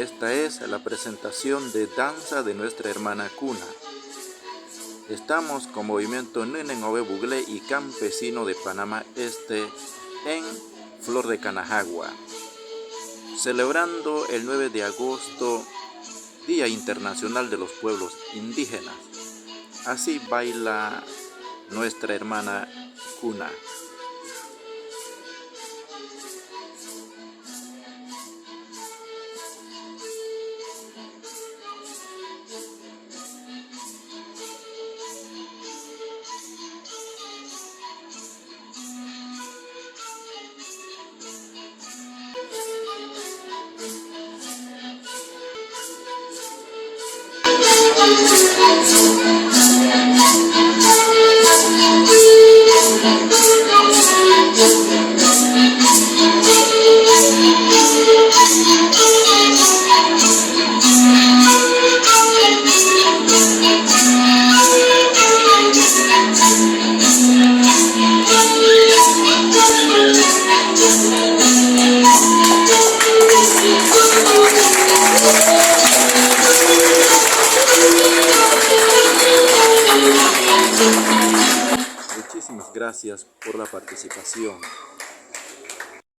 Esta es la presentación de danza de nuestra hermana Cuna. Estamos con Movimiento Nenen Obe Bugle y Campesino de Panamá Este en Flor de Canajagua, celebrando el 9 de agosto, Día Internacional de los Pueblos Indígenas. Así baila nuestra hermana Cuna. Muchísimas gracias por la participación.